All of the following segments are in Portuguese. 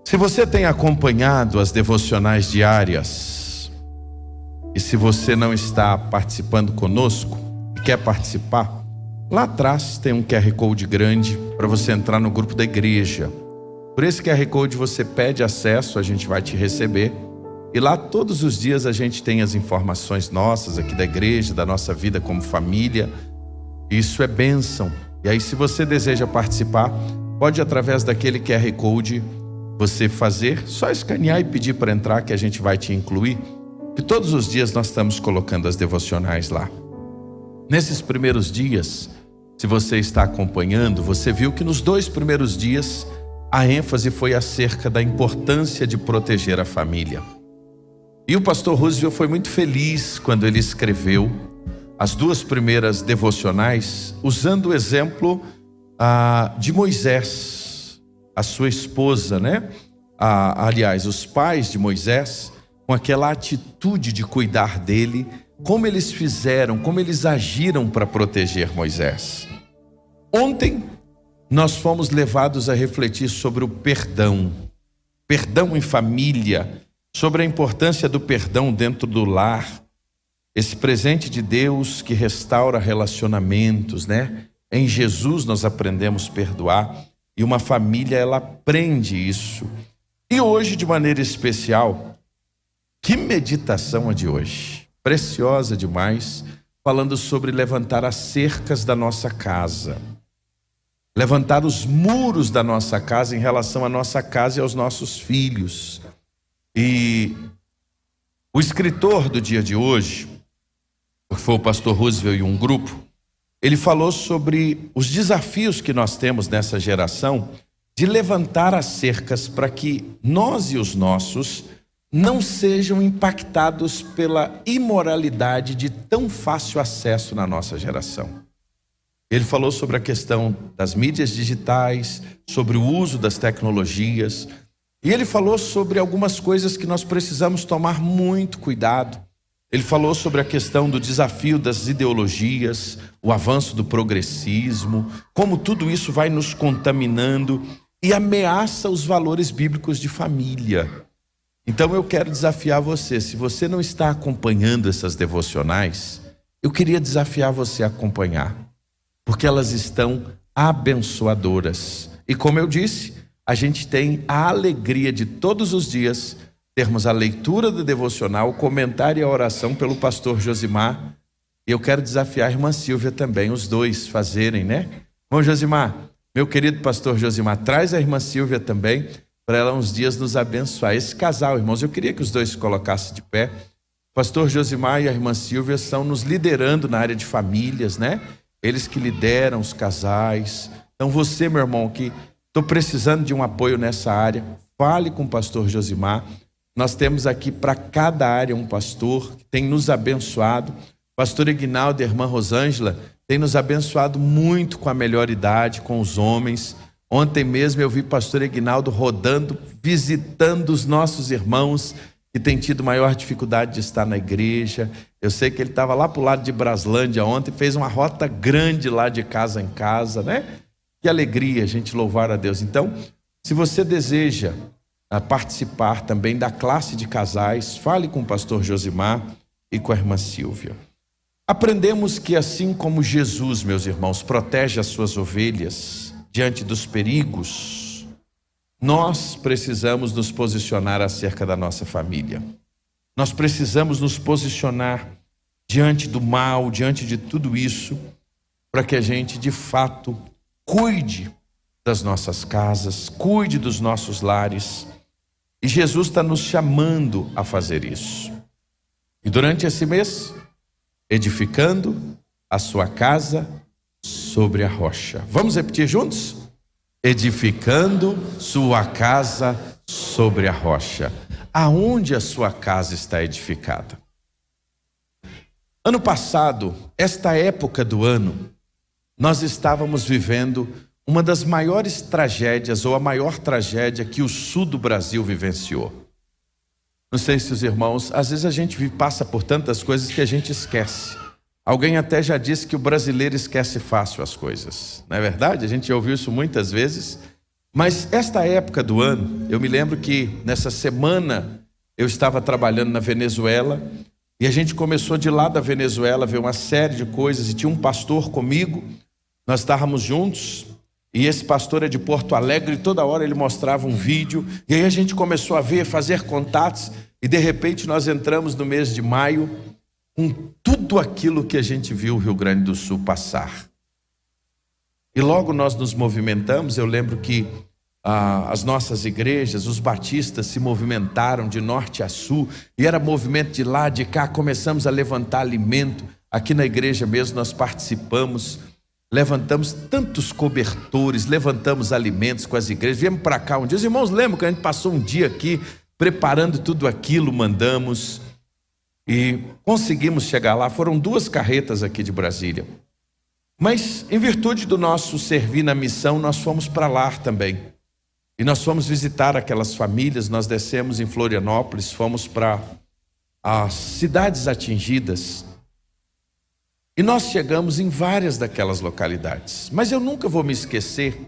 Se você tem acompanhado as devocionais diárias, e se você não está participando conosco e quer participar, lá atrás tem um QR Code grande para você entrar no grupo da igreja. Por esse QR Code você pede acesso, a gente vai te receber. E lá todos os dias a gente tem as informações nossas aqui da igreja, da nossa vida como família. Isso é bênção. E aí, se você deseja participar, pode através daquele QR Code você fazer, só escanear e pedir para entrar que a gente vai te incluir. Que todos os dias nós estamos colocando as devocionais lá. Nesses primeiros dias, se você está acompanhando, você viu que nos 2 primeiros dias a ênfase foi acerca da importância de proteger a família. E o pastor Roosevelt foi muito feliz quando ele escreveu as 2 primeiras devocionais usando o exemplo de Moisés, a sua esposa, né? Aliás, os pais de Moisés, com aquela atitude de cuidar dele, como eles fizeram, como eles agiram para proteger Moisés. Ontem nós fomos levados a refletir sobre o perdão em família, sobre a importância do perdão dentro do lar, esse presente de Deus que restaura relacionamentos, né? Em Jesus nós aprendemos a perdoar e uma família ela aprende isso. E hoje, de maneira especial, que meditação a de hoje, preciosa demais, falando sobre levantar as cercas da nossa casa, levantar os muros da nossa casa em relação à nossa casa e aos nossos filhos. E o escritor do dia de hoje, que foi o pastor Roosevelt e um grupo, ele falou sobre os desafios que nós temos nessa geração de levantar as cercas para que nós e os nossos não sejam impactados pela imoralidade de tão fácil acesso na nossa geração. Ele falou sobre a questão das mídias digitais, sobre o uso das tecnologias, e ele falou sobre algumas coisas que nós precisamos tomar muito cuidado. Ele falou sobre a questão do desafio das ideologias, o avanço do progressismo, como tudo isso vai nos contaminando e ameaça os valores bíblicos de família. Então eu quero desafiar você, se você não está acompanhando essas devocionais, eu queria desafiar você a acompanhar, porque elas estão abençoadoras. E como eu disse, a gente tem a alegria de todos os dias termos a leitura do devocional, o comentário e a oração pelo pastor Josimar. E eu quero desafiar a irmã Silvia também, os dois fazerem, né? Irmão Josimar, meu querido pastor Josimar, traz a irmã Silvia também, para ela uns dias nos abençoar. Esse casal, irmãos, eu queria que os dois se colocassem de pé. O pastor Josimar e a irmã Silvia estão nos liderando na área de famílias, né? Eles que lideram os casais. Então você, meu irmão, que estou precisando de um apoio nessa área, fale com o pastor Josimar. Nós temos aqui para cada área um pastor que tem nos abençoado. Pastor Ignaldo e a irmã Rosângela tem nos abençoado muito com a melhor idade, com os homens. Ontem mesmo eu vi pastor Ignaldo rodando, visitando os nossos irmãos que têm tido maior dificuldade de estar na igreja. Eu sei que ele estava lá para o lado de Braslândia ontem, fez uma rota grande lá de casa em casa, né? Que alegria a gente louvar a Deus. Então, se você deseja participar também da classe de casais, fale com o pastor Josimar e com a irmã Silvia. Aprendemos que assim como Jesus, meus irmãos, protege as suas ovelhas diante dos perigos, nós precisamos nos posicionar acerca da nossa família. Nós precisamos nos posicionar diante do mal, diante de tudo isso, para que a gente de fato cuide das nossas casas, cuide dos nossos lares. E Jesus está nos chamando a fazer isso. E durante esse mês, edificando a sua casa sobre a rocha. Vamos repetir juntos? Edificando sua casa sobre a rocha. Aonde a sua casa está edificada? Ano passado, esta época do ano, nós estávamos vivendo uma das maiores tragédias, ou a maior tragédia que o sul do Brasil vivenciou. Não sei se os irmãos, às vezes a gente passa por tantas coisas que a gente esquece. Alguém até já disse que o brasileiro esquece fácil as coisas, não é verdade? A gente já ouviu isso muitas vezes. Mas esta época do ano, eu me lembro que nessa semana eu estava trabalhando na Venezuela e a gente começou de lá da Venezuela a ver uma série de coisas e tinha um pastor comigo, nós estávamos juntos e esse pastor é de Porto Alegre e toda hora ele mostrava um vídeo e aí a gente começou a ver, fazer contatos e de repente nós entramos no mês de maio com tudo aquilo que a gente viu o Rio Grande do Sul passar. E logo nós nos movimentamos. Eu lembro que as nossas igrejas, os batistas se movimentaram de norte a sul, e era movimento de lá, de cá, começamos a levantar alimento. Aqui na igreja mesmo nós participamos, levantamos tantos cobertores, levantamos alimentos com as igrejas, viemos para cá um dia, os irmãos lembram que a gente passou um dia aqui, preparando tudo aquilo, mandamos, e conseguimos chegar lá, foram 2 carretas aqui de Brasília. Mas em virtude do nosso servir na missão, nós fomos para lá também. E nós fomos visitar aquelas famílias, nós descemos em Florianópolis, fomos para as cidades atingidas. E nós chegamos em várias daquelas localidades. Mas eu nunca vou me esquecer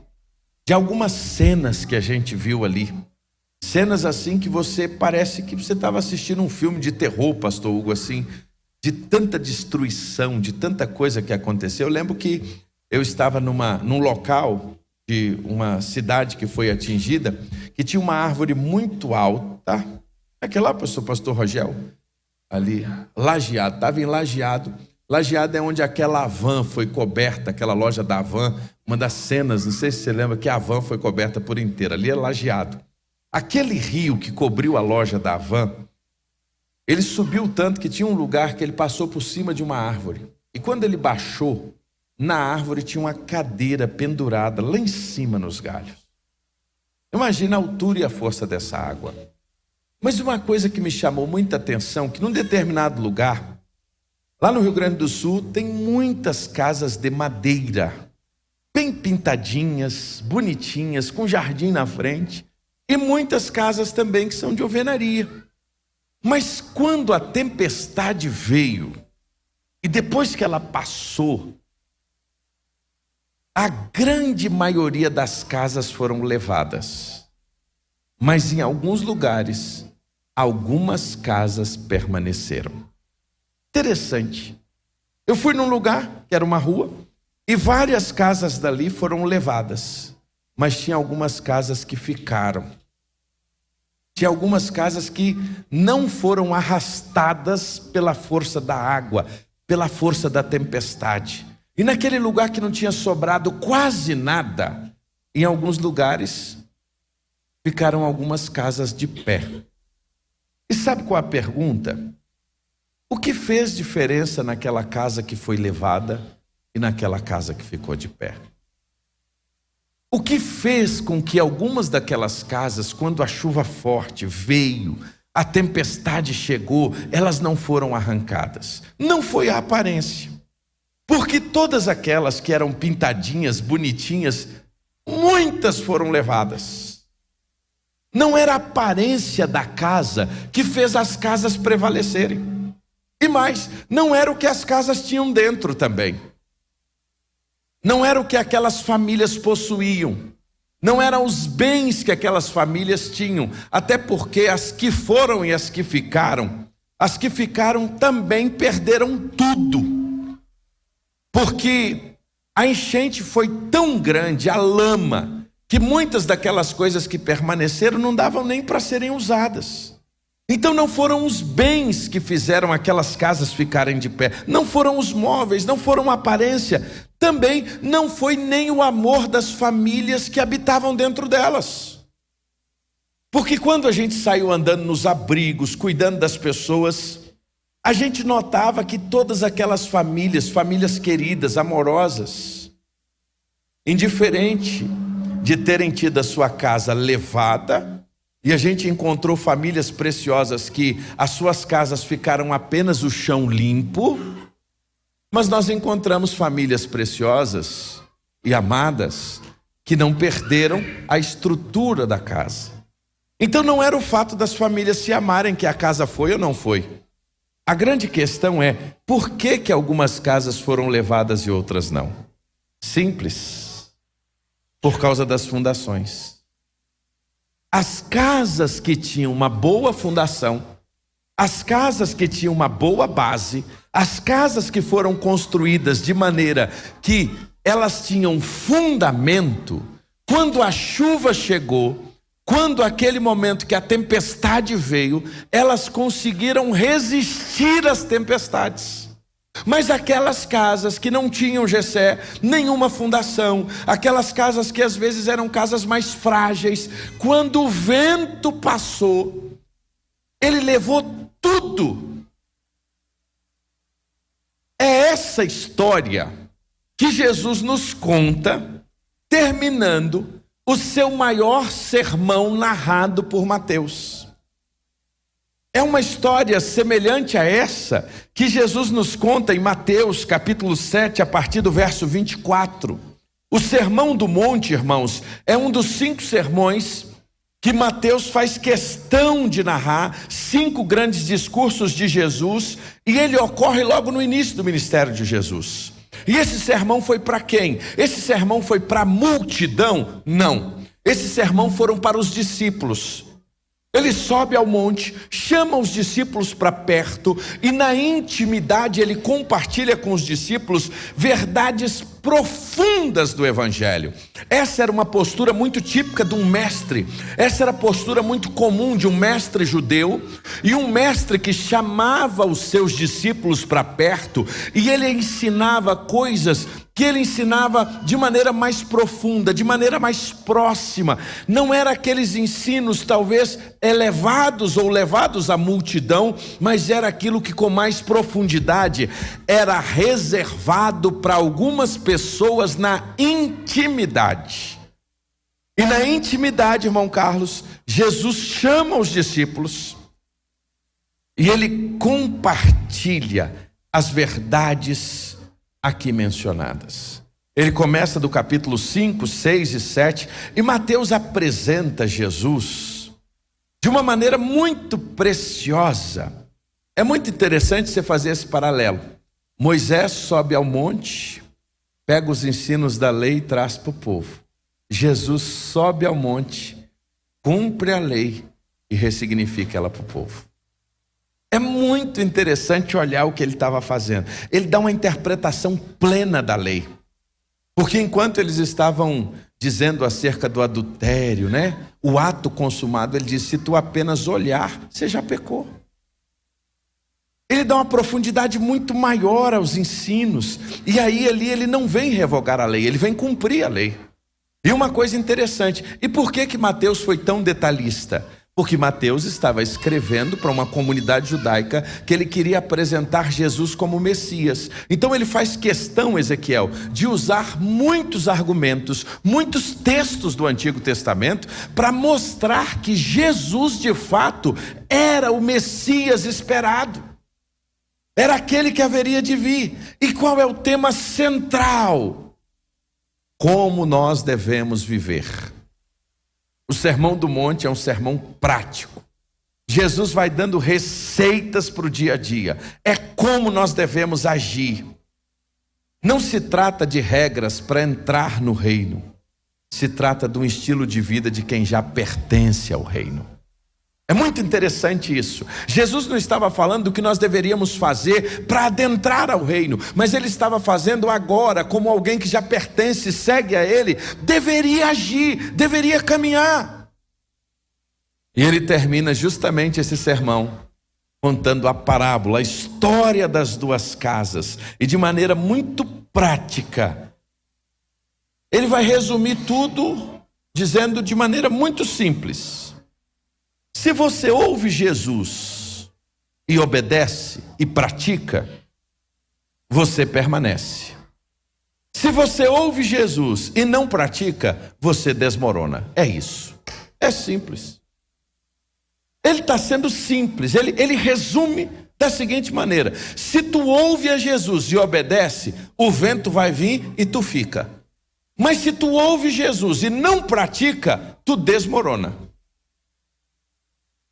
de algumas cenas que a gente viu ali. Cenas assim que você parece que você estava assistindo um filme de terror, pastor Hugo, assim, de tanta destruição, de tanta coisa que aconteceu. Eu lembro que eu estava num local de uma cidade que foi atingida, que tinha uma árvore muito alta. Aquela pastor Rogel, ali, Lajeado, estava em Lajeado. Lajeado é onde aquela Havan foi coberta, aquela loja da Havan, uma das cenas, não sei se você lembra, que a Havan foi coberta por inteira, ali é Lajeado. Aquele rio que cobriu a loja da Havan, ele subiu tanto que tinha um lugar que ele passou por cima de uma árvore. E quando ele baixou, na árvore tinha uma cadeira pendurada lá em cima nos galhos. Imagina a altura e a força dessa água. Mas uma coisa que me chamou muita atenção, que num determinado lugar, lá no Rio Grande do Sul, tem muitas casas de madeira, bem pintadinhas, bonitinhas, com jardim na frente, e muitas casas também que são de alvenaria. Mas quando a tempestade veio, e depois que ela passou, a grande maioria das casas foram levadas. Mas em alguns lugares, algumas casas permaneceram. Interessante. Eu fui num lugar, que era uma rua, e várias casas dali foram levadas. Mas tinha algumas casas que ficaram. Tinha algumas casas que não foram arrastadas pela força da água, pela força da tempestade. E naquele lugar que não tinha sobrado quase nada, em alguns lugares ficaram algumas casas de pé. E sabe qual a pergunta? O que fez diferença naquela casa que foi levada e naquela casa que ficou de pé? O que fez com que algumas daquelas casas, quando a chuva forte veio, a tempestade chegou, elas não foram arrancadas? Não foi a aparência. Porque todas aquelas que eram pintadinhas, bonitinhas, muitas foram levadas. Não era a aparência da casa que fez as casas prevalecerem. E mais, não era o que as casas tinham dentro também. Não era o que aquelas famílias possuíam. Não eram os bens que aquelas famílias tinham. Até porque as que foram e as que ficaram também perderam tudo. Porque a enchente foi tão grande, a lama, que muitas daquelas coisas que permaneceram não davam nem para serem usadas. Então não foram os bens que fizeram aquelas casas ficarem de pé, não foram os móveis, não foram a aparência, também não foi nem o amor das famílias que habitavam dentro delas. Porque quando a gente saiu andando nos abrigos, cuidando das pessoas, a gente notava que todas aquelas famílias queridas, amorosas, indiferente de terem tido a sua casa levada, e a gente encontrou famílias preciosas que as suas casas ficaram apenas o chão limpo, mas nós encontramos famílias preciosas e amadas que não perderam a estrutura da casa. Então não era o fato das famílias se amarem que a casa foi ou não foi. A grande questão é, por que algumas casas foram levadas e outras não? Simples. por causa das fundações. As casas que tinham uma boa fundação, as casas que tinham uma boa base, as casas que foram construídas de maneira que elas tinham fundamento, quando a chuva chegou, quando aquele momento que a tempestade veio, elas conseguiram resistir às tempestades. Mas aquelas casas que não tinham Gessé, nenhuma fundação, aquelas casas que às vezes eram casas mais frágeis, quando o vento passou, ele levou tudo. É essa história que Jesus nos conta, terminando o seu maior sermão narrado por Mateus. É uma história semelhante a essa que Jesus nos conta em Mateus capítulo 7, a partir do verso 24. O Sermão do Monte, irmãos, é um dos 5 sermões que Mateus faz questão de narrar, 5 grandes discursos de Jesus, e ele ocorre logo no início do ministério de Jesus. E esse sermão foi para quem? Esse sermão foi para a multidão? Não. Esse sermão foram para os discípulos. Ele sobe ao monte, chama os discípulos para perto e na intimidade ele compartilha com os discípulos verdades profundas do Evangelho. Essa era uma postura muito típica de um mestre, essa era a postura muito comum de um mestre judeu, e um mestre que chamava os seus discípulos para perto e ele ensinava coisas que ele ensinava de maneira mais profunda, de maneira mais próxima. Não era aqueles ensinos talvez elevados ou levados à multidão, mas era aquilo que com mais profundidade era reservado para algumas pessoas na intimidade. E na intimidade, irmão Carlos, Jesus chama os discípulos e ele compartilha as verdades aqui mencionadas. Ele começa do capítulo 5, 6 e 7, e Mateus apresenta Jesus de uma maneira muito preciosa. É muito interessante você fazer esse paralelo. Moisés sobe ao monte, pega os ensinos da lei e traz para o povo. Jesus sobe ao monte, cumpre a lei e ressignifica ela para o povo. É muito interessante olhar o que ele estava fazendo. Ele dá uma interpretação plena da lei. Porque enquanto eles estavam dizendo acerca do adultério, né? O ato consumado, ele diz, se tu apenas olhar, você já pecou. Ele dá uma profundidade muito maior aos ensinos. E aí ele não vem revogar a lei, ele vem cumprir a lei. E uma coisa interessante, e por que Mateus foi tão detalhista? Porque Mateus estava escrevendo para uma comunidade judaica que ele queria apresentar Jesus como Messias. Então ele faz questão, Ezequiel, de usar muitos argumentos, muitos textos do Antigo Testamento para mostrar que Jesus de fato era o Messias esperado. Era aquele que haveria de vir. E qual é o tema central? Como nós devemos viver. O Sermão do Monte é um sermão prático. Jesus vai dando receitas para o dia a dia. É como nós devemos agir. Não se trata de regras para entrar no reino. Se trata de um estilo de vida de quem já pertence ao reino. É muito interessante isso. Jesus não estava falando do que nós deveríamos fazer para adentrar ao reino, mas ele estava fazendo agora, como alguém que já pertence, segue a ele, deveria agir, deveria caminhar. E ele termina justamente esse sermão contando a parábola, a história das 2 casas, e de maneira muito prática. Ele vai resumir tudo dizendo de maneira muito simples: se você ouve Jesus e obedece e pratica, você permanece. Se você ouve Jesus e não pratica, você desmorona. É isso. É simples. Ele está sendo simples. Ele resume da seguinte maneira: se tu ouve a Jesus e obedece, o vento vai vir e tu fica. Mas se tu ouve Jesus e não pratica, tu desmorona.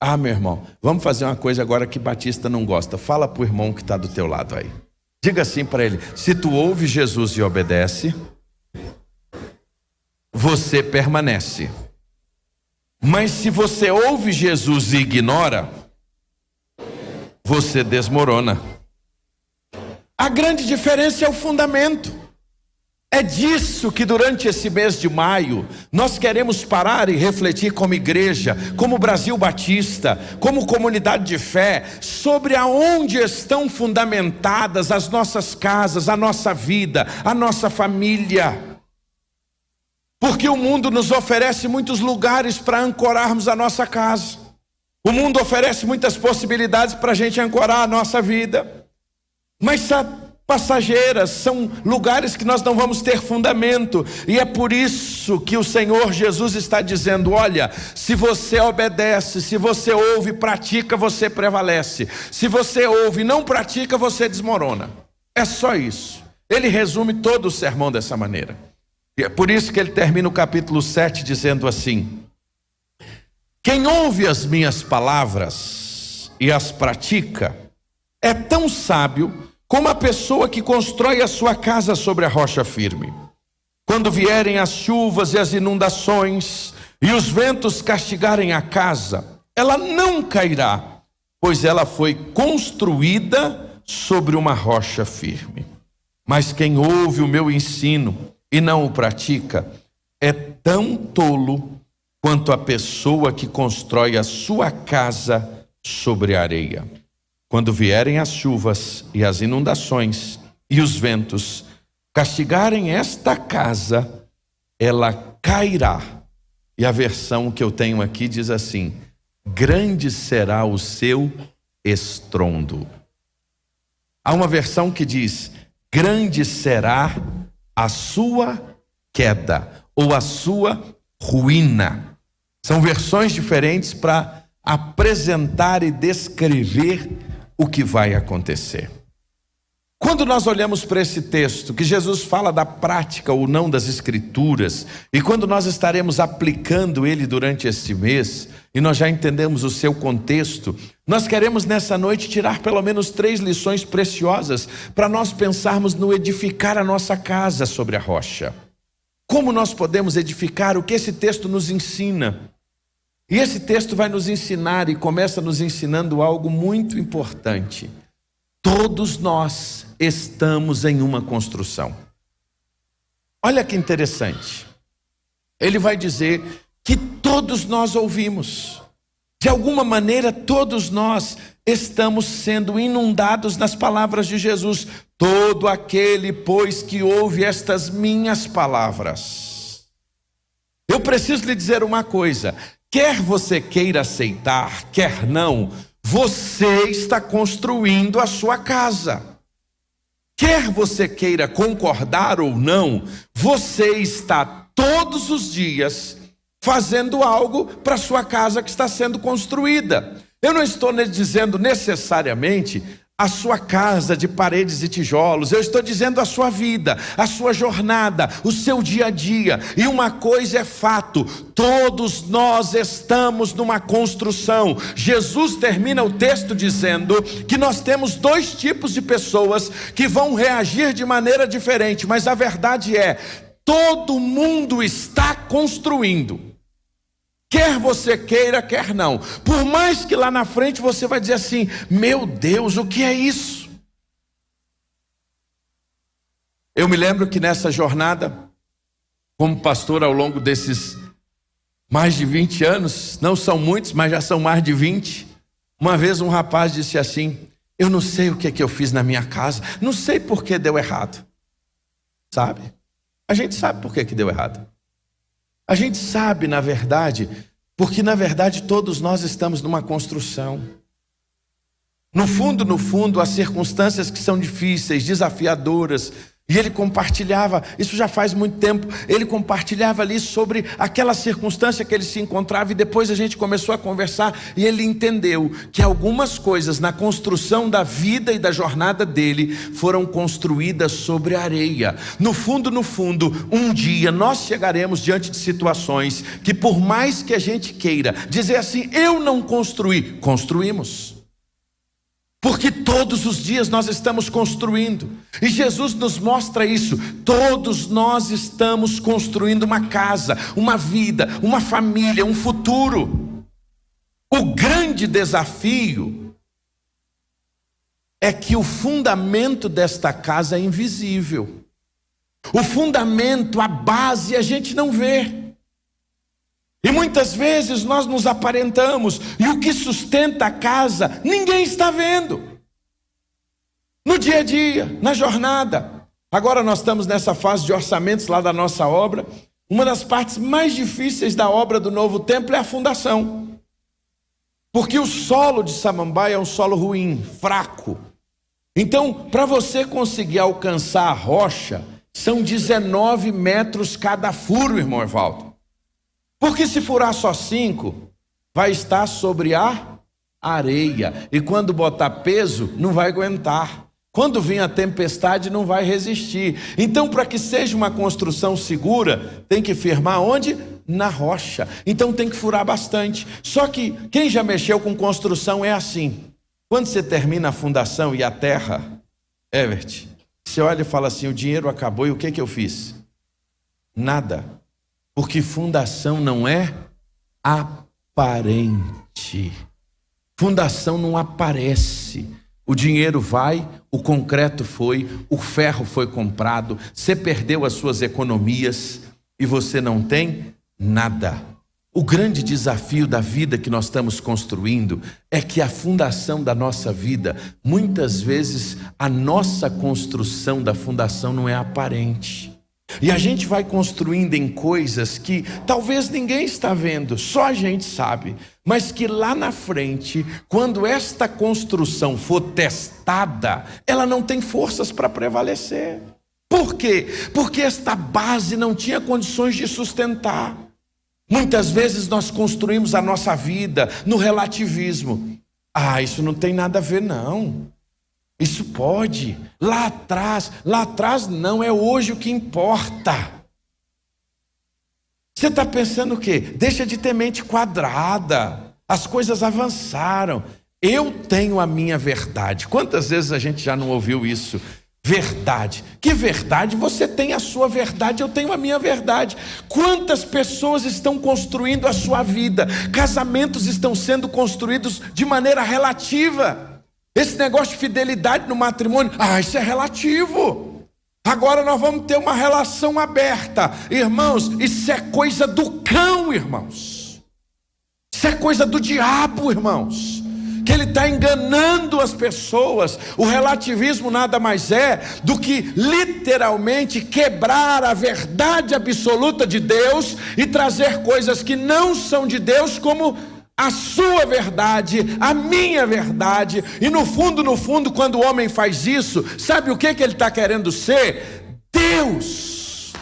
Ah, meu irmão, vamos fazer uma coisa agora que Batista não gosta. Fala para o irmão que está do teu lado aí. Diga assim para ele: se tu ouve Jesus e obedece, você permanece. Mas se você ouve Jesus e ignora, você desmorona. A grande diferença é o fundamento. É disso que durante esse mês de maio nós queremos parar e refletir como igreja, como Brasil Batista, como comunidade de fé, sobre aonde estão fundamentadas as nossas casas, a nossa vida, a nossa família. Porque o mundo nos oferece muitos lugares para ancorarmos a nossa casa. O mundo oferece muitas possibilidades para a gente ancorar a nossa vida. Mas são passageiras, são lugares que nós não vamos ter fundamento. E é por isso que o Senhor Jesus está dizendo: olha, se você obedece, se você ouve e pratica, você prevalece. Se você ouve e não pratica, você desmorona. É só isso. Ele resume todo o sermão dessa maneira. E é por isso que ele termina o capítulo 7 dizendo assim: quem ouve as minhas palavras e as pratica é tão sábio como a pessoa que constrói a sua casa sobre a rocha firme. Quando vierem as chuvas e as inundações e os ventos castigarem a casa, ela não cairá, pois ela foi construída sobre uma rocha firme. Mas quem ouve o meu ensino e não o pratica é tão tolo quanto a pessoa que constrói a sua casa sobre a areia. Quando vierem as chuvas e as inundações e os ventos castigarem esta casa, ela cairá. E a versão que eu tenho aqui diz assim: grande será o seu estrondo. Há uma versão que diz: grande será a sua queda ou a sua ruína. São versões diferentes para apresentar e descrever o que vai acontecer. Quando nós olhamos para esse texto, que Jesus fala da prática ou não das Escrituras, e quando nós estaremos aplicando ele durante este mês, e nós já entendemos o seu contexto, nós queremos nessa noite tirar pelo menos 3 lições preciosas para nós pensarmos no edificar a nossa casa sobre a rocha. Como nós podemos edificar? O que esse texto nos ensina? E esse texto vai nos ensinar e começa nos ensinando algo muito importante. Todos nós estamos em uma construção. Olha que interessante. Ele vai dizer que todos nós ouvimos. De alguma maneira, todos nós estamos sendo inundados nas palavras de Jesus. Todo aquele, pois, que ouve estas minhas palavras. Eu preciso lhe dizer uma coisa. Quer você queira aceitar, quer não, você está construindo a sua casa. Quer você queira concordar ou não, você está todos os dias fazendo algo para a sua casa que está sendo construída. Eu não estou dizendo necessariamente a sua casa de paredes e tijolos, eu estou dizendo a sua vida, a sua jornada, o seu dia a dia. E uma coisa é fato: todos nós estamos numa construção. Jesus termina o texto dizendo que nós temos 2 tipos de pessoas que vão reagir de maneira diferente, mas a verdade é: todo mundo está construindo. Quer você queira, quer não. Por mais que lá na frente você vai dizer assim: meu Deus, o que é isso? Eu me lembro que nessa jornada, como pastor ao longo desses mais de 20 anos, não são muitos, mas já são mais de 20, uma vez um rapaz disse assim: eu não sei o que é que eu fiz na minha casa, não sei por que deu errado. Sabe? A gente sabe por que deu errado. A gente sabe, na verdade, porque na verdade todos nós estamos numa construção. No fundo, há circunstâncias que são difíceis, desafiadoras. E ele compartilhava, isso já faz muito tempo, ele compartilhava ali sobre aquela circunstância que ele se encontrava, e depois a gente começou a conversar e ele entendeu que algumas coisas na construção da vida e da jornada dele foram construídas sobre areia. No fundo, um dia nós chegaremos diante de situações que, por mais que a gente queira dizer assim: eu não construí, construímos. Porque todos os dias nós estamos construindo, e Jesus nos mostra isso. Todos nós estamos construindo uma casa, uma vida, uma família, um futuro. O grande desafio é que o fundamento desta casa é invisível. O fundamento, a base, a gente não vê. E muitas vezes nós nos aparentamos, e o que sustenta a casa, ninguém está vendo. No dia a dia, na jornada. Agora nós estamos nessa fase de orçamentos lá da nossa obra. Uma das partes mais difíceis da obra do novo templo é a fundação. Porque o solo de Samambaia é um solo ruim, fraco. Então, para você conseguir alcançar a rocha, são 19 metros cada furo, irmão Evaldo. Porque se furar só 5, vai estar sobre a areia. E quando botar peso, não vai aguentar. Quando vir a tempestade, não vai resistir. Então, para que seja uma construção segura, tem que firmar onde? Na rocha. Então tem que furar bastante. Só que quem já mexeu com construção é assim. Quando você termina a fundação e a terra, Evert, você olha e fala assim, o dinheiro acabou e o que eu fiz? Nada. Porque fundação não é aparente. Fundação não aparece. O dinheiro vai, o concreto foi, o ferro foi comprado, você perdeu as suas economias e você não tem nada. O grande desafio da vida que nós estamos construindo é que a fundação da nossa vida, muitas vezes a nossa construção da fundação não é aparente. E a gente vai construindo em coisas que talvez ninguém está vendo, só a gente sabe. Mas que lá na frente, quando esta construção for testada, ela não tem forças para prevalecer. Por quê? Porque esta base não tinha condições de sustentar. Muitas vezes nós construímos a nossa vida no relativismo. Isso não tem nada a ver não. Isso pode, lá atrás não, é hoje o que importa. Você está pensando o quê? Deixa de ter mente quadrada, as coisas avançaram. Eu tenho a minha verdade. Quantas vezes a gente já não ouviu isso? Verdade. Que verdade? Você tem a sua verdade, eu tenho a minha verdade. Quantas pessoas estão construindo a sua vida? Casamentos estão sendo construídos de maneira relativa. Esse negócio de fidelidade no matrimônio, isso é relativo. Agora nós vamos ter uma relação aberta. Irmãos, isso é coisa do cão, irmãos. Isso é coisa do diabo, irmãos. Que ele está enganando as pessoas. O relativismo nada mais é do que literalmente quebrar a verdade absoluta de Deus e trazer coisas que não são de Deus como a sua verdade, a minha verdade. E no fundo, quando o homem faz isso, sabe o que ele está querendo ser? Deus.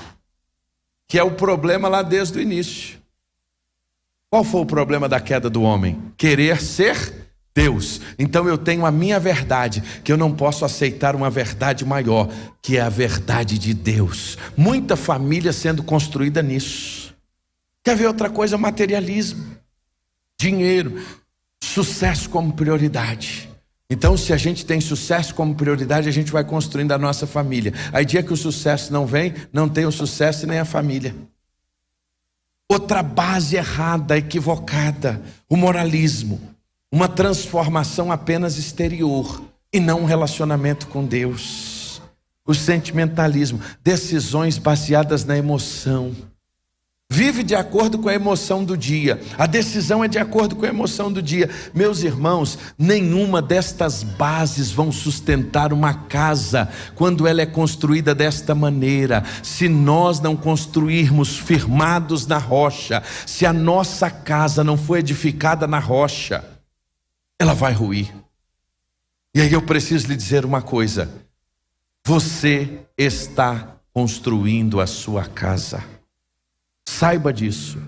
Que é o problema lá desde o início. Qual foi o problema da queda do homem? Querer ser Deus. Então eu tenho a minha verdade, que eu não posso aceitar uma verdade maior, que é a verdade de Deus. Muita família sendo construída nisso. Quer ver outra coisa? Materialismo. Dinheiro, sucesso como prioridade. Então, se a gente tem sucesso como prioridade, a gente vai construindo a nossa família. Aí, dia que o sucesso não vem, não tem o sucesso e nem a família. Outra base errada, equivocada, o moralismo. Uma transformação apenas exterior e não um relacionamento com Deus. O sentimentalismo, decisões baseadas na emoção. Vive de acordo com a emoção do dia. A decisão é de acordo com a emoção do dia. Meus irmãos, nenhuma destas bases vão sustentar uma casa quando ela é construída desta maneira. Se nós não construirmos firmados na rocha, se a nossa casa não for edificada na rocha, ela vai ruir. E aí eu preciso lhe dizer uma coisa: você está construindo a sua casa. Saiba disso.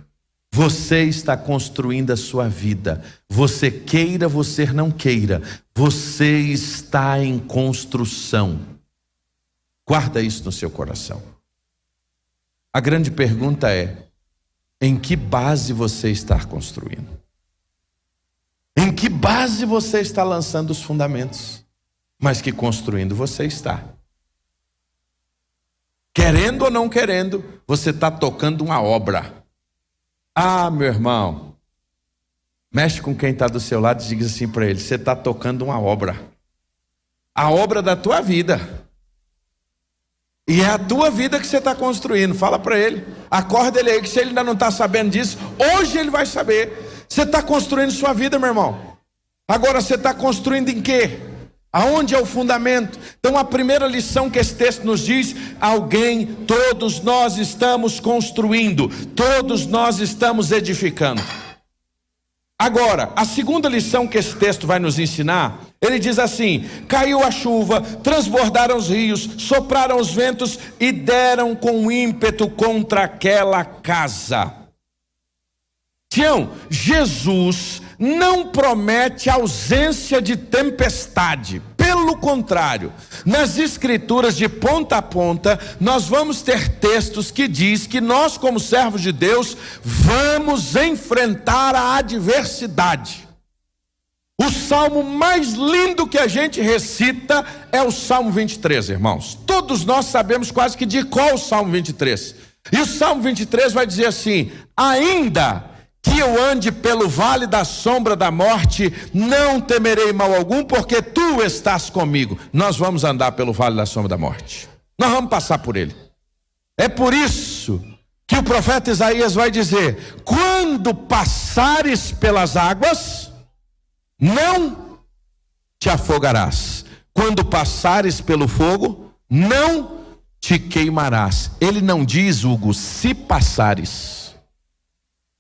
Você está construindo a sua vida. Você queira, você não queira, você está em construção. Guarda isso no seu coração. A grande pergunta é: em que base você está construindo? Em que base você está lançando os fundamentos, mas que construindo você está. Querendo ou não querendo, você está tocando uma obra. Ah, meu irmão, mexe com quem está do seu lado e diga assim para ele: você está tocando uma obra. A obra da tua vida. E é a tua vida que você está construindo. Fala para ele, acorda ele aí, que se ele ainda não está sabendo disso, hoje ele vai saber. Você está construindo sua vida, meu irmão. Agora você está construindo em quê? Aonde é o fundamento? Então a primeira lição que esse texto nos diz: todos nós estamos construindo, todos nós estamos edificando. Agora, a segunda lição que esse texto vai nos ensinar, ele diz assim: caiu a chuva, transbordaram os rios, sopraram os ventos e deram com ímpeto contra aquela casa. Tião, Jesus não promete ausência de tempestade. Pelo contrário, nas escrituras de ponta a ponta, nós vamos ter textos que diz que nós, como servos de Deus, vamos enfrentar a adversidade. O salmo mais lindo que a gente recita é o Salmo 23, irmãos. Todos nós sabemos quase que de qual o Salmo 23. E o Salmo 23 vai dizer assim: ainda que eu ande pelo vale da sombra da morte, não temerei mal algum, porque tu estás comigo. Nós vamos andar pelo vale da sombra da morte. Nós vamos passar por ele. É por isso que o profeta Isaías vai dizer: quando passares pelas águas, não te afogarás. Quando passares pelo fogo, não te queimarás. Ele não diz, Hugo, se passares.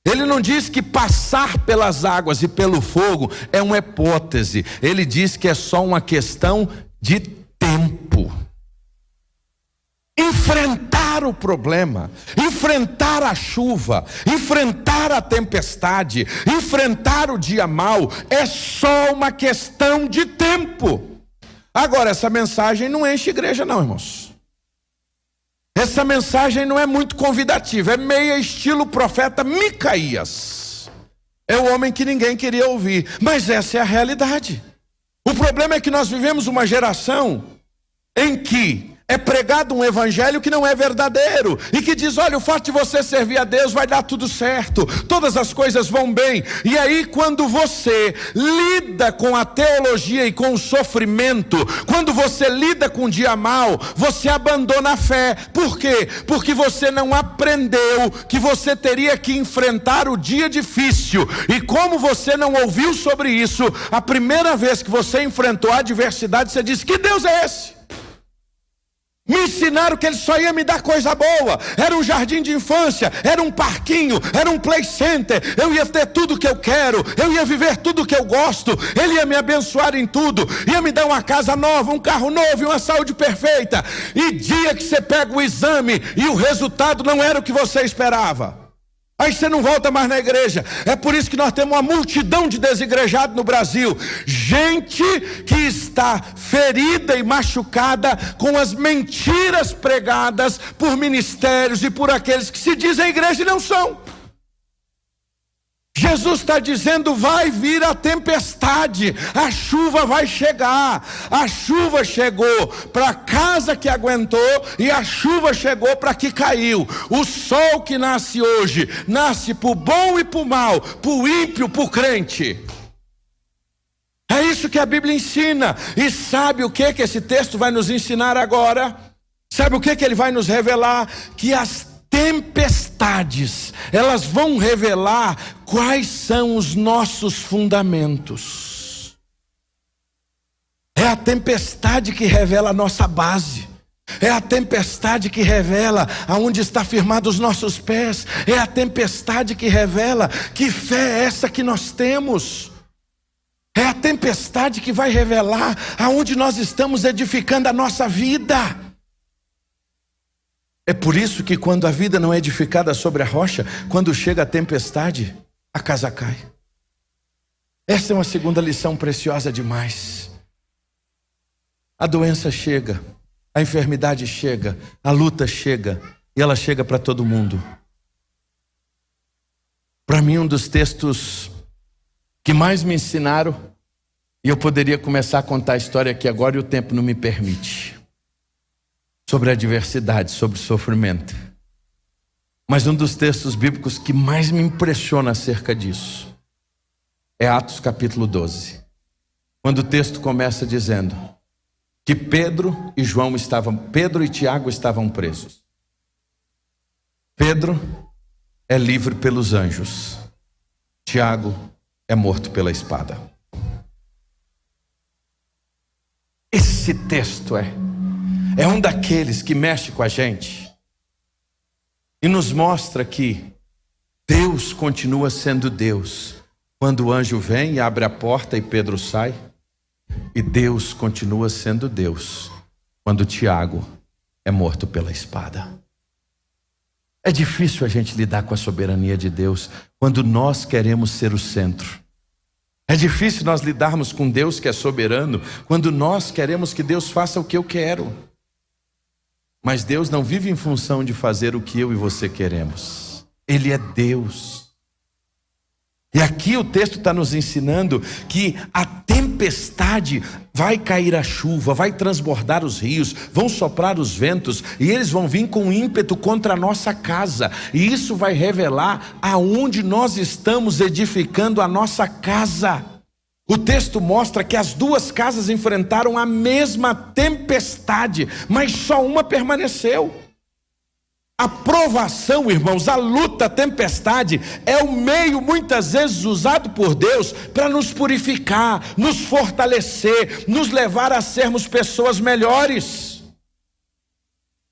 Ele não diz que passar pelas águas e pelo fogo é uma hipótese. Ele diz que é só uma questão de tempo. Enfrentar o problema, enfrentar a chuva, enfrentar a tempestade, enfrentar o dia mau é só uma questão de tempo. Agora, essa mensagem não enche igreja não, irmãos. Essa mensagem não é muito convidativa, é meio estilo profeta Micaías. É o homem que ninguém queria ouvir, mas essa é a realidade. O problema é que nós vivemos uma geração em que é pregado um evangelho que não é verdadeiro, e que diz: olha, o fato de você servir a Deus vai dar tudo certo, todas as coisas vão bem. E aí, quando você lida com a teologia e com o sofrimento, quando você lida com o dia mau, você abandona a fé. Por quê? Porque você não aprendeu que você teria que enfrentar o dia difícil, e como você não ouviu sobre isso, a primeira vez que você enfrentou a adversidade, você disse: que Deus é esse? Me ensinaram que ele só ia me dar coisa boa. Era um jardim de infância, era um parquinho, era um play center. Eu ia ter tudo que eu quero, eu ia viver tudo que eu gosto. Ele ia me abençoar em tudo, ia me dar uma casa nova, um carro novo e uma saúde perfeita. E dia que você pega o exame e o resultado não era o que você esperava, aí você não volta mais na igreja. É por isso que nós temos uma multidão de desigrejados no Brasil. Gente que está ferida e machucada com as mentiras pregadas por ministérios e por aqueles que se dizem igreja e não são. Jesus está dizendo: vai vir a tempestade, a chuva vai chegar. A chuva chegou para a casa que aguentou, e a chuva chegou para que caiu. O sol que nasce hoje, nasce para o bom e para o mal, para o ímpio, para o crente. É isso que a Bíblia ensina. E sabe o que esse texto vai nos ensinar agora? Sabe o que ele vai nos revelar? Que as tempestades, elas vão revelar quais são os nossos fundamentos. É a tempestade que revela a nossa base. É a tempestade que revela aonde está firmado os nossos pés. É a tempestade que revela que fé é essa que nós temos. É a tempestade que vai revelar aonde nós estamos edificando a nossa vida. É por isso que quando a vida não é edificada sobre a rocha, quando chega a tempestade, a casa cai. Essa é uma segunda lição preciosa demais. A doença chega, a enfermidade chega, a luta chega, e ela chega para todo mundo. Para mim, um dos textos que mais me ensinaram, e eu poderia começar a contar a história aqui agora e o tempo não me permite, sobre a adversidade, sobre o sofrimento. Mas um dos textos bíblicos que mais me impressiona acerca disso é Atos capítulo 12, quando o texto começa dizendo que Pedro e Tiago estavam presos. Pedro é livre pelos anjos, Tiago é morto pela espada. Esse texto é um daqueles que mexe com a gente e nos mostra que Deus continua sendo Deus quando o anjo vem e abre a porta e Pedro sai, e Deus continua sendo Deus quando Tiago é morto pela espada. É difícil a gente lidar com a soberania de Deus quando nós queremos ser o centro. É difícil nós lidarmos com Deus que é soberano quando nós queremos que Deus faça o que eu quero. Mas Deus não vive em função de fazer o que eu e você queremos. Ele é Deus. E aqui o texto está nos ensinando que a tempestade vai cair a chuva, vai transbordar os rios, vão soprar os ventos e eles vão vir com ímpeto contra a nossa casa. E isso vai revelar aonde nós estamos edificando a nossa casa. O texto mostra que as duas casas enfrentaram a mesma tempestade, mas só uma permaneceu. A provação, irmãos, a luta, a tempestade é o meio muitas vezes usado por Deus para nos purificar, nos fortalecer, nos levar a sermos pessoas melhores.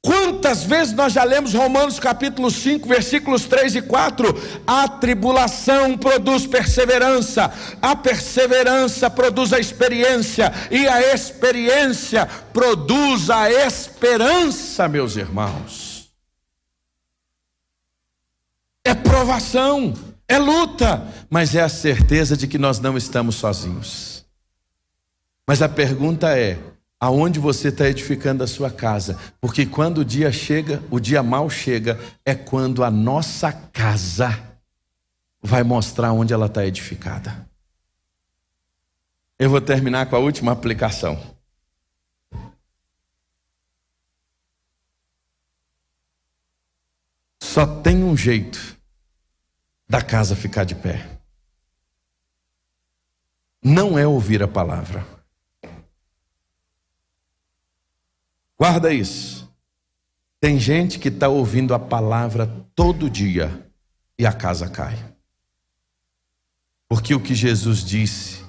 Quantas vezes nós já lemos Romanos capítulo 5, versículos 3 e 4? A tribulação produz perseverança, a perseverança produz a experiência, e a experiência produz a esperança, meus irmãos. É provação, é luta, mas é a certeza de que nós não estamos sozinhos. Mas a pergunta é: aonde você está edificando a sua casa? Porque quando o dia chega, o dia mal chega, é quando a nossa casa vai mostrar onde ela está edificada. Eu vou terminar com a última aplicação. Só tem um jeito da casa ficar de pé. Não é ouvir a palavra. Guarda isso. Tem gente que está ouvindo a palavra todo dia e a casa cai. Porque o que Jesus disse,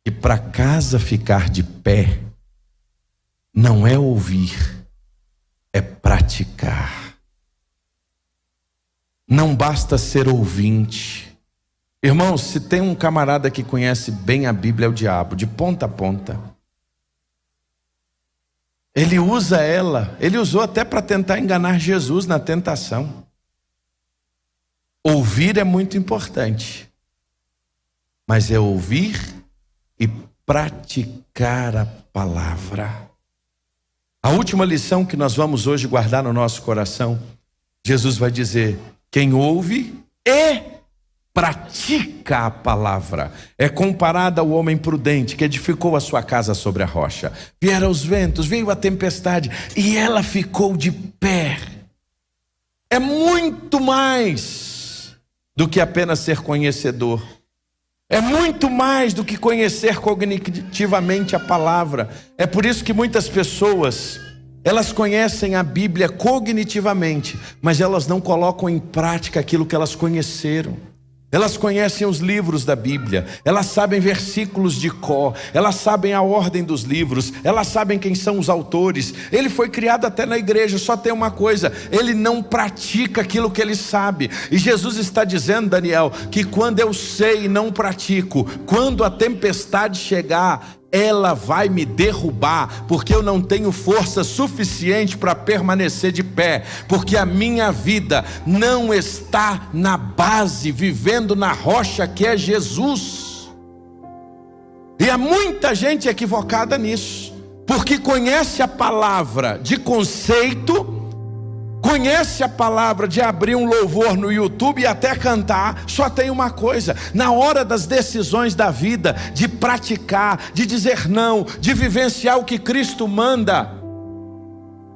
que para a casa ficar de pé, não é ouvir, é praticar. Não basta ser ouvinte. Irmãos, se tem um camarada que conhece bem a Bíblia, é o diabo, de ponta a ponta. Ele usa ela, ele usou até para tentar enganar Jesus na tentação. Ouvir é muito importante, mas é ouvir e praticar a palavra. A última lição que nós vamos hoje guardar no nosso coração, Jesus vai dizer: quem ouve e pratica a palavra é comparado ao homem prudente que edificou a sua casa sobre a rocha. Vieram os ventos, veio a tempestade e ela ficou de pé. É muito mais do que apenas ser conhecedor. É muito mais do que conhecer cognitivamente a palavra. É por isso que muitas pessoas, elas conhecem a Bíblia cognitivamente, mas elas não colocam em prática aquilo que elas conheceram. Elas conhecem os livros da Bíblia, elas sabem versículos de cor, elas sabem a ordem dos livros, elas sabem quem são os autores. Ele foi criado até na igreja, só tem uma coisa: ele não pratica aquilo que ele sabe. E Jesus está dizendo, Daniel, que quando eu sei e não pratico, quando a tempestade chegar, ela vai me derrubar, porque eu não tenho força suficiente para permanecer de pé, porque a minha vida não está na base, vivendo na rocha que é Jesus. E há muita gente equivocada nisso, porque conhece a palavra de conceito, conhece a palavra, de abrir um louvor no YouTube e até cantar, só tem uma coisa: na hora das decisões da vida, de praticar, de dizer não, de vivenciar o que Cristo manda,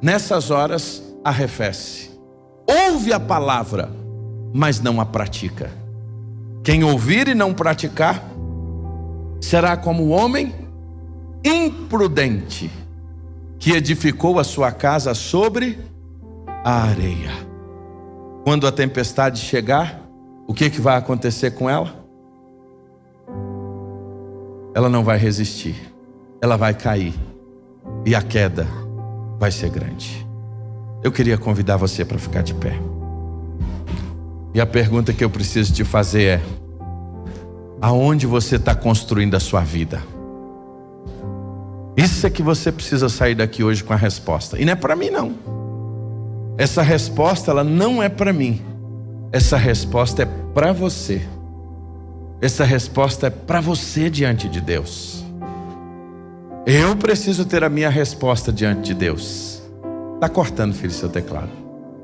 nessas horas arrefece. Ouve a palavra, mas não a pratica. Quem ouvir e não praticar será como o homem imprudente que edificou a sua casa sobre a areia. Quando a tempestade chegar, o que vai acontecer com ela? Ela não vai resistir, ela vai cair, e a queda vai ser grande. Eu queria convidar você para ficar de pé. E a pergunta que eu preciso te fazer é: aonde você está construindo a sua vida? Isso é que você precisa sair daqui hoje com a resposta. E não é para mim não. Essa resposta, ela não é para mim. Essa resposta é para você. Essa resposta é para você diante de Deus. Eu preciso ter a minha resposta diante de Deus. Está cortando, filho, seu teclado.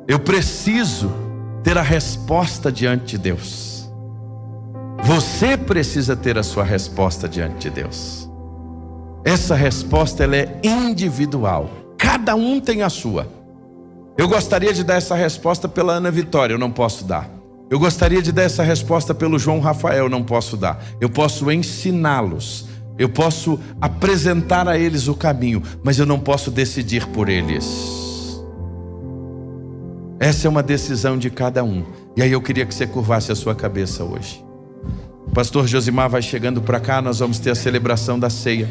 Eu preciso ter a resposta diante de Deus. Você precisa ter a sua resposta diante de Deus. Essa resposta, ela é individual. Cada um tem a sua. Eu gostaria de dar essa resposta pela Ana Vitória, eu não posso dar. Eu gostaria de dar essa resposta pelo João Rafael, eu não posso dar. Eu posso ensiná-los, eu posso apresentar a eles o caminho, mas eu não posso decidir por eles. Essa é uma decisão de cada um. E aí eu queria que você curvasse a sua cabeça hoje. O pastor Josimar vai chegando para cá, nós vamos ter a celebração da ceia.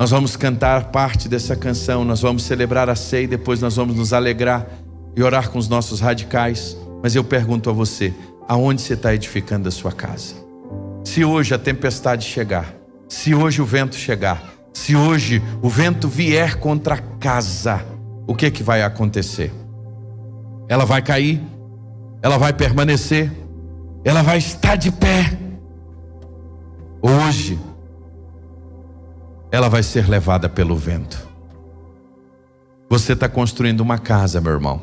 Nós vamos cantar parte dessa canção, nós vamos celebrar a ceia e depois nós vamos nos alegrar e orar com os nossos radicais. Mas eu pergunto a você, aonde você está edificando a sua casa? Se hoje a tempestade chegar, se hoje o vento chegar, se hoje o vento vier contra a casa, o que vai acontecer? Ela vai cair? Ela vai permanecer? Ela vai estar de pé? Hoje ela vai ser levada pelo vento. Você está construindo uma casa, meu irmão.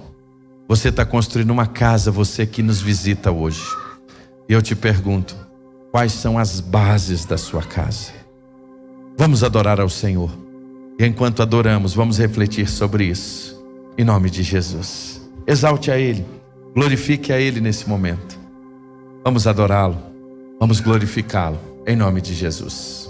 Você está construindo uma casa, você que nos visita hoje. E eu te pergunto, quais são as bases da sua casa? Vamos adorar ao Senhor. E enquanto adoramos, vamos refletir sobre isso. Em nome de Jesus. Exalte a Ele. Glorifique a Ele nesse momento. Vamos adorá-lo. Vamos glorificá-lo. Em nome de Jesus.